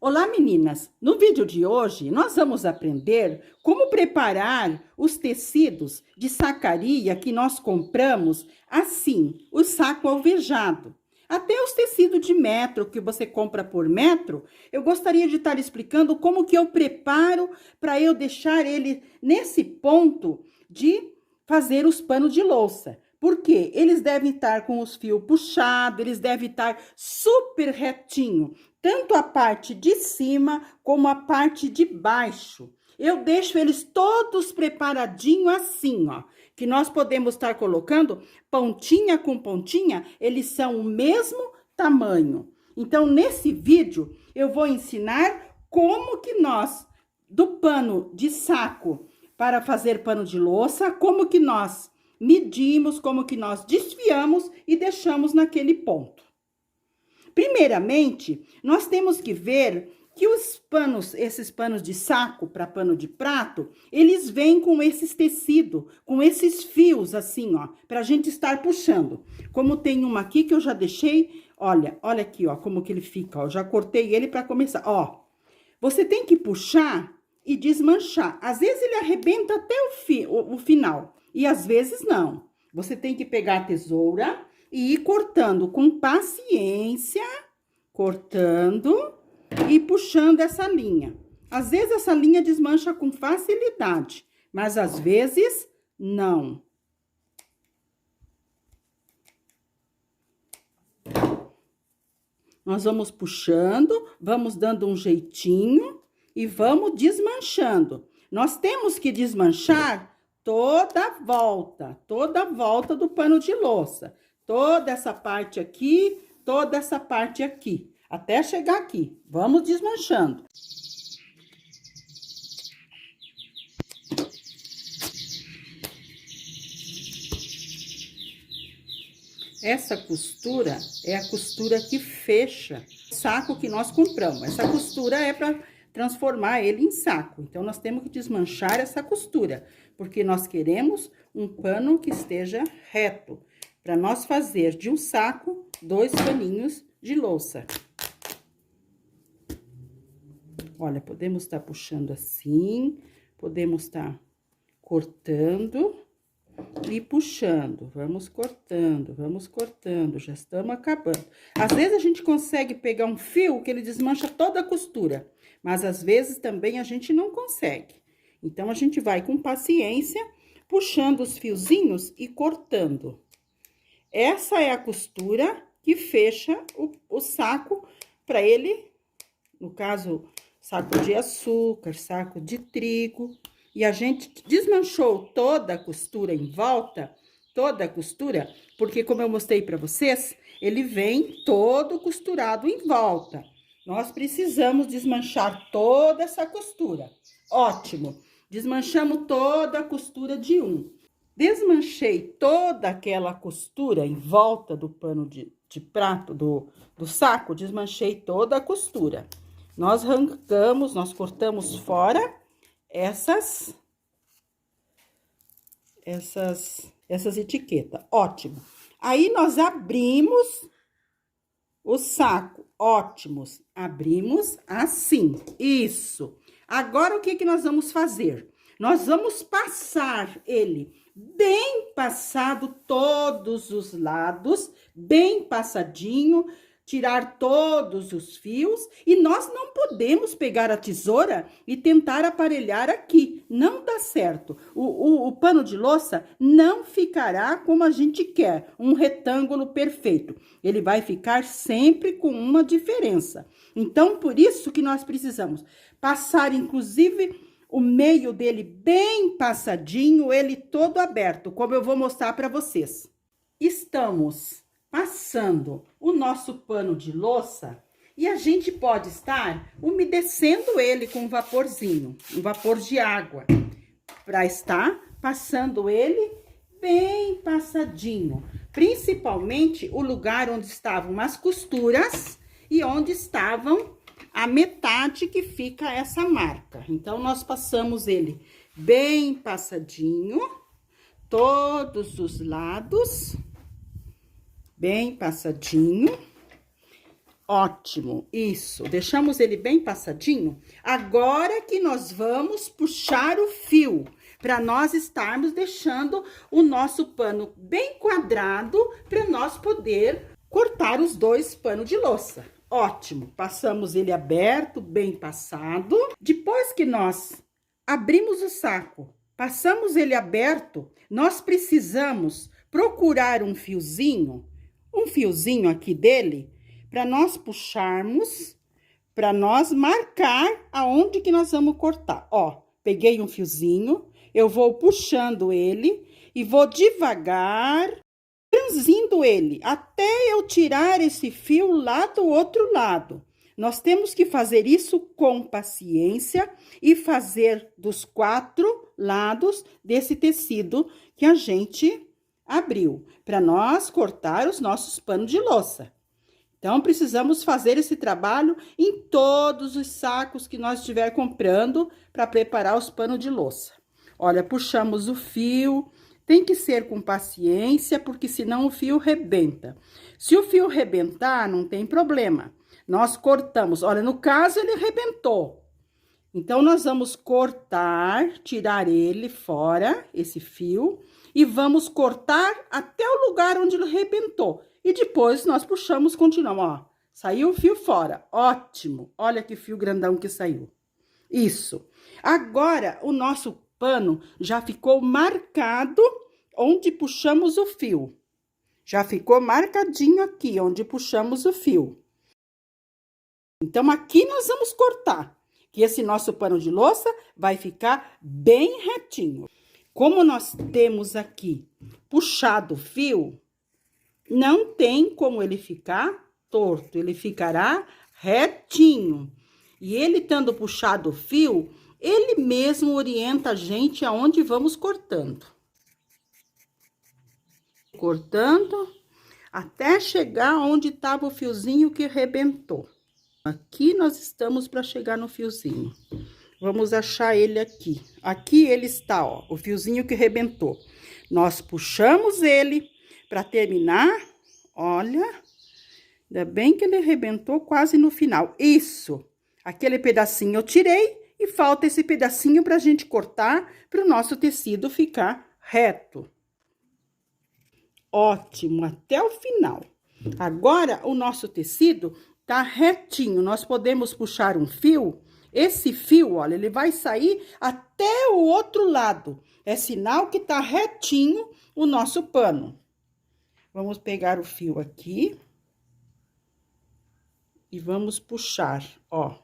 Olá, meninas! No vídeo de hoje, nós vamos aprender como preparar os tecidos de sacaria que nós compramos, assim, o saco alvejado. Até os tecidos de metro que você compra por metro, eu gostaria de estar explicando como que eu preparo para eu deixar ele nesse ponto de fazer os panos de louça. Porque eles devem estar com os fios puxados, eles devem estar super retinho, tanto a parte de cima como a parte de baixo. Eu deixo eles todos preparadinho assim, ó, que nós podemos estar colocando pontinha com pontinha, eles são o mesmo tamanho. Então, nesse vídeo, eu vou ensinar como que nós, do pano de saco para fazer pano de louça, como que nós medimos, como que nós desfiamos e deixamos naquele ponto. Primeiramente, nós temos que ver que os panos, esses panos de saco para pano de prato, eles vêm com esses tecidos, com esses fios assim, ó, pra gente estar puxando. Como tem uma aqui que eu já deixei, olha aqui, ó, como que ele fica, ó, já cortei ele para começar, ó. Você tem que puxar e desmanchar. Às vezes ele arrebenta até o final, e às vezes não. Você tem que pegar a tesoura e ir cortando com paciência, cortando e puxando essa linha. Às vezes essa linha desmancha com facilidade, mas às vezes não. Nós vamos puxando, vamos dando um jeitinho e vamos desmanchando. Nós temos que desmanchar toda a volta do pano de louça. Toda essa parte aqui, toda essa parte aqui, até chegar aqui. Vamos desmanchando. Essa costura é a costura que fecha o saco que nós compramos. Essa costura é para transformar ele em saco. Então, nós temos que desmanchar essa costura, porque nós queremos um pano que esteja reto, para nós fazer de um saco 2 paninhos de louça. Olha, podemos estar puxando assim, podemos estar cortando e puxando. Vamos cortando, já estamos acabando. Às vezes a gente consegue pegar um fio que ele desmancha toda a costura, mas às vezes também a gente não consegue. Então, a gente vai com paciência, puxando os fiozinhos e cortando. Essa é a costura que fecha o saco para ele, no caso, saco de açúcar, saco de trigo. E a gente desmanchou toda a costura em volta, toda a costura, porque como eu mostrei para vocês, ele vem todo costurado em volta. Nós precisamos desmanchar toda essa costura. Ótimo! Desmanchamos toda a costura de um. Desmanchei toda aquela costura em volta do pano de prato, do saco, desmanchei toda a costura. Nós arrancamos, nós cortamos fora essas etiquetas. Ótimo. Aí, nós abrimos o saco. Ótimos. Abrimos assim. Isso. Agora, o que que nós vamos fazer? Nós vamos passar ele bem passado todos os lados, bem passadinho, tirar todos os fios, e nós não podemos pegar a tesoura e tentar aparelhar aqui, não dá certo. O pano de louça não ficará como a gente quer, um retângulo perfeito. Ele vai ficar sempre com uma diferença. Então, por isso que nós precisamos passar, inclusive, o meio dele bem passadinho, ele todo aberto, como eu vou mostrar para vocês. Estamos passando o nosso pano de louça e a gente pode estar umedecendo ele com um vaporzinho, um vapor de água, para estar passando ele bem passadinho, principalmente o lugar onde estavam as costuras e onde estavam a metade que fica essa marca. Então, nós passamos ele bem passadinho, todos os lados, bem passadinho. Ótimo, isso. Deixamos ele bem passadinho. Agora que nós vamos puxar o fio, para nós estarmos deixando o nosso pano bem quadrado, para nós poder cortar os dois panos de louça. Ótimo, passamos ele aberto, bem passado. Depois que nós abrimos o saco, passamos ele aberto, nós precisamos procurar um fiozinho aqui dele, para nós puxarmos, para nós marcar aonde que nós vamos cortar. Ó, peguei um fiozinho, eu vou puxando ele e vou devagar franzindo ele, até eu tirar esse fio lá do outro lado. Nós temos que fazer isso com paciência e fazer dos 4 lados desse tecido que a gente abriu, para nós cortar os nossos panos de louça. Então, precisamos fazer esse trabalho em todos os sacos que nós estiver comprando para preparar os panos de louça. Olha, puxamos o fio, tem que ser com paciência, porque senão o fio rebenta. Se o fio rebentar, não tem problema. Nós cortamos, olha, no caso ele rebentou. Então, nós vamos cortar, tirar ele fora, esse fio, e vamos cortar até o lugar onde ele rebentou. E depois, nós puxamos, continuamos, ó. Saiu o fio fora, ótimo. Olha que fio grandão que saiu. Isso. Agora, o nosso pano já ficou marcado onde puxamos o fio. Já ficou marcadinho aqui, onde puxamos o fio. Então, aqui nós vamos cortar, que esse nosso pano de louça vai ficar bem retinho. Como nós temos aqui puxado o fio, não tem como ele ficar torto, ele ficará retinho. E ele estando puxado o fio, ele mesmo orienta a gente aonde vamos cortando. Cortando até chegar onde estava o fiozinho que rebentou. Aqui nós estamos para chegar no fiozinho. Vamos achar ele aqui. Aqui ele está, ó, o fiozinho que rebentou. Nós puxamos ele para terminar, olha, ainda bem que ele arrebentou quase no final. Isso, aquele pedacinho eu tirei e falta esse pedacinho para a gente cortar, para o nosso tecido ficar reto. Ótimo, até o final. Agora, o nosso tecido tá retinho, nós podemos puxar um fio. Esse fio, olha, ele vai sair até o outro lado. É sinal que tá retinho o nosso pano. Vamos pegar o fio aqui. E vamos puxar, ó.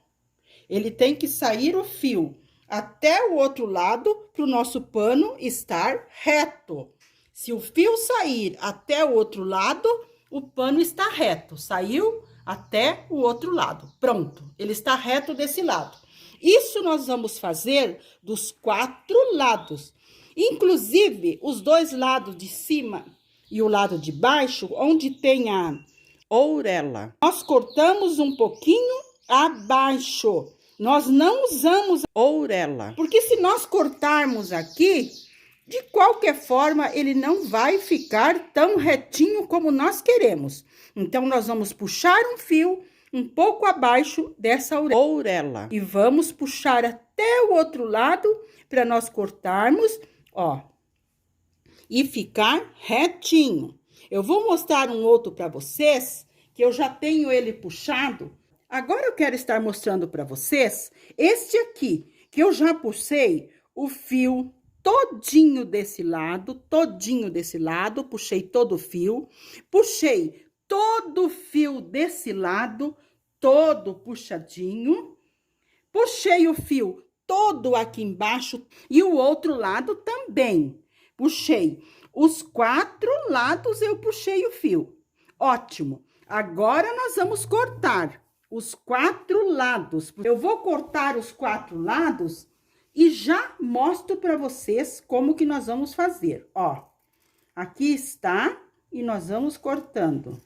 Ele tem que sair o fio até o outro lado para o nosso pano estar reto. Se o fio sair até o outro lado, o pano está reto. Saiu até o outro lado. Pronto, ele está reto desse lado. Isso nós vamos fazer dos 4 lados. Inclusive, os 2 lados de cima e o lado de baixo, onde tem a ourela. Nós cortamos um pouquinho abaixo. Nós não usamos a ourela. Porque se nós cortarmos aqui, de qualquer forma, ele não vai ficar tão retinho como nós queremos. Então, nós vamos puxar um fio um pouco abaixo dessa ourela. E vamos puxar até o outro lado para nós cortarmos, ó. E ficar retinho. Eu vou mostrar um outro para vocês, que eu já tenho ele puxado. Agora, eu quero estar mostrando para vocês este aqui, que eu já puxei o fio todinho desse lado, puxei todo o fio, puxei todo o fio desse lado, todo puxadinho, puxei o fio todo aqui embaixo e o outro lado também. Puxei os 4 lados, eu puxei o fio. Ótimo. Agora, nós vamos cortar os 4 lados. Eu vou cortar os 4 lados e já mostro para vocês como que nós vamos fazer. Ó, aqui está e nós vamos cortando.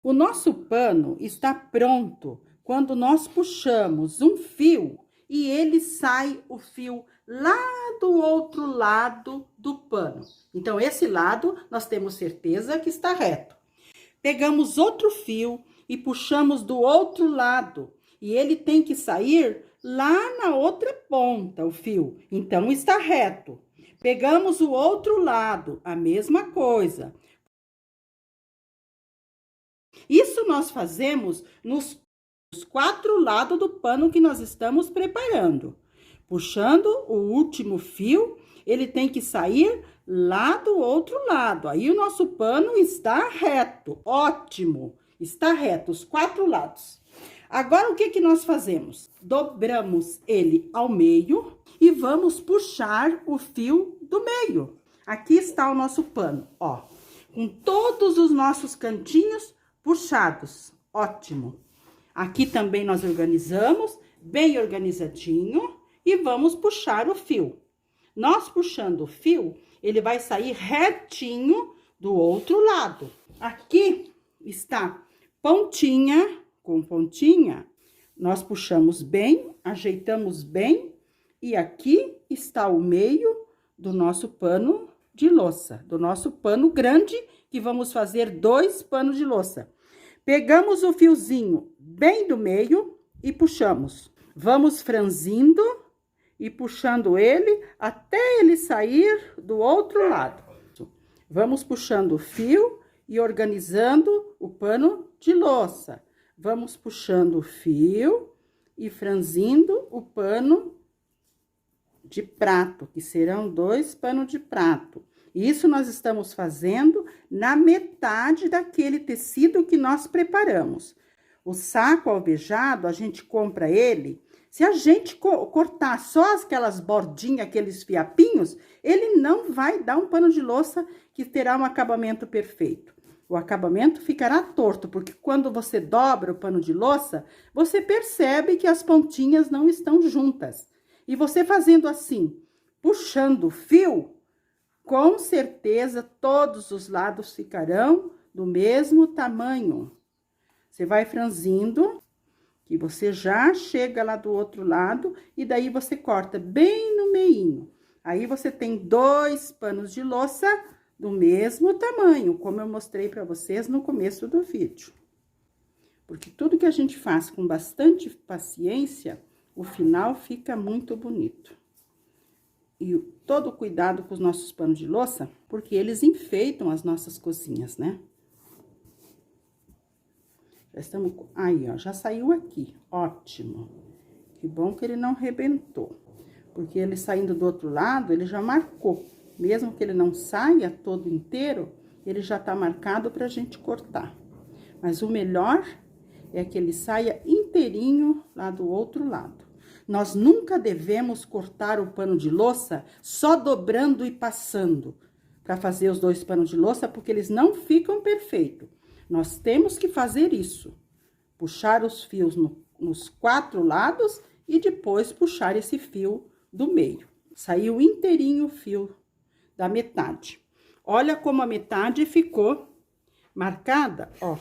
O nosso pano está pronto quando nós puxamos um fio e ele sai o fio lá do outro lado do pano. Então, esse lado nós temos certeza que está reto. Pegamos outro fio e puxamos do outro lado. E ele tem que sair lá na outra ponta, o fio. Então, está reto. Pegamos o outro lado, a mesma coisa. Isso nós fazemos nos 4 lados do pano que nós estamos preparando. Puxando o último fio, ele tem que sair lá do outro lado. Aí, o nosso pano está reto. Ótimo! Está reto, os 4 lados. Agora, o que nós fazemos? Dobramos ele ao meio e vamos puxar o fio do meio. Aqui está o nosso pano, ó. Com todos os nossos cantinhos puxados. Ótimo! Aqui também nós organizamos, bem organizadinho, e vamos puxar o fio. Nós puxando o fio, ele vai sair retinho do outro lado. Aqui está pontinha com pontinha, nós puxamos bem, ajeitamos bem, e aqui está o meio do nosso pano de louça, do nosso pano grande, que vamos fazer 2 panos de louça. Pegamos o fiozinho bem do meio e puxamos. Vamos franzindo e puxando ele até ele sair do outro lado. Vamos puxando o fio e organizando o pano de louça. Vamos puxando o fio e franzindo o pano de prato, que serão 2 panos de prato. Isso nós estamos fazendo na metade daquele tecido que nós preparamos. O saco alvejado, a gente compra ele. Se a gente cortar só aquelas bordinhas, aqueles fiapinhos, ele não vai dar um pano de louça que terá um acabamento perfeito. O acabamento ficará torto, porque quando você dobra o pano de louça, você percebe que as pontinhas não estão juntas. E você fazendo assim, puxando o fio, com certeza todos os lados ficarão do mesmo tamanho. Você vai franzindo, que você já chega lá do outro lado, e daí você corta bem no meinho. Aí você tem 2 panos de louça do mesmo tamanho, como eu mostrei para vocês no começo do vídeo. Porque tudo que a gente faz com bastante paciência, o final fica muito bonito. E todo cuidado com os nossos panos de louça, porque eles enfeitam as nossas cozinhas, né? Já estamos... Aí, ó, já saiu aqui. Ótimo. Que bom que ele não rebentou. Porque ele saindo do outro lado, ele já marcou. Mesmo que ele não saia todo inteiro, ele já tá marcado pra gente cortar. Mas o melhor é que ele saia inteirinho lá do outro lado. Nós nunca devemos cortar o pano de louça só dobrando e passando para fazer os 2 panos de louça, porque eles não ficam perfeitos. Nós temos que fazer isso. Puxar os fios nos 4 lados e depois puxar esse fio do meio. Saiu inteirinho o fio da metade. Olha como a metade ficou marcada, ó.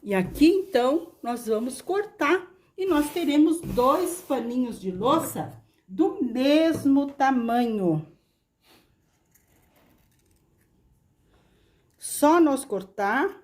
E aqui, então, nós vamos cortar e nós teremos 2 paninhos de louça do mesmo tamanho. Só nós cortar,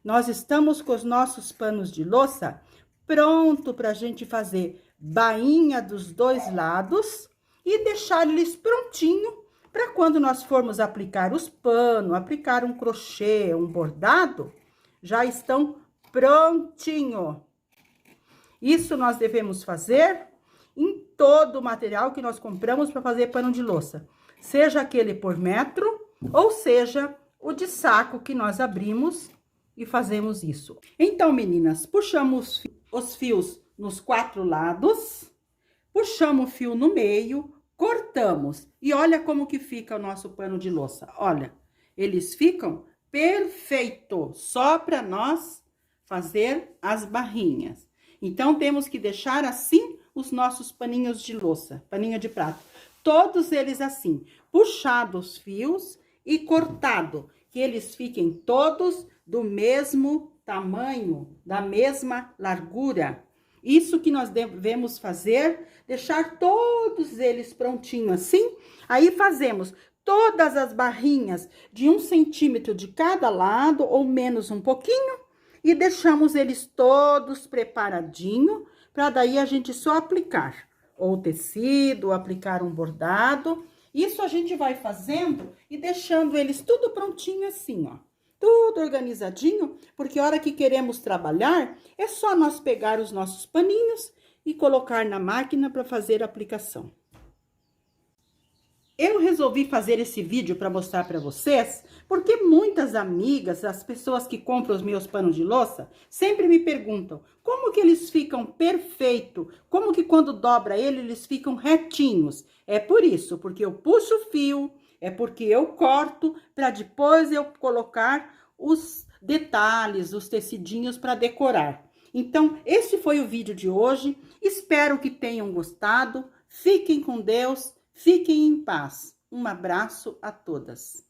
nós estamos com os nossos panos de louça pronto para a gente fazer bainha dos 2 lados e deixar eles prontinho para quando nós formos aplicar os panos, aplicar um crochê, um bordado, já estão prontinho. Isso nós devemos fazer em todo o material que nós compramos para fazer pano de louça. Seja aquele por metro, ou seja, o de saco que nós abrimos e fazemos isso. Então, meninas, puxamos os fios nos 4 lados, puxamos o fio no meio, cortamos. E olha como que fica o nosso pano de louça. Olha, eles ficam perfeito, só para nós fazer as barrinhas. Então, temos que deixar assim os nossos paninhos de louça, paninho de prato. Todos eles assim, puxados os fios e cortado, que eles fiquem todos do mesmo tamanho, da mesma largura. Isso que nós devemos fazer, deixar todos eles prontinhos assim. Aí, fazemos todas as barrinhas de 1 centímetro de cada lado, ou menos um pouquinho, e deixamos eles todos preparadinho, para daí a gente só aplicar ou tecido, ou aplicar um bordado. Isso a gente vai fazendo e deixando eles tudo prontinho assim, ó. Tudo organizadinho, porque a hora que queremos trabalhar, é só nós pegar os nossos paninhos e colocar na máquina para fazer a aplicação. Eu resolvi fazer esse vídeo para mostrar para vocês, porque muitas amigas, as pessoas que compram os meus panos de louça, sempre me perguntam como que eles ficam perfeitos, como que quando dobra eles ficam retinhos. É por isso, porque eu puxo o fio, é porque eu corto para depois eu colocar os detalhes, os tecidinhos para decorar. Então, esse foi o vídeo de hoje. Espero que tenham gostado. Fiquem com Deus. Fiquem em paz. Um abraço a todas.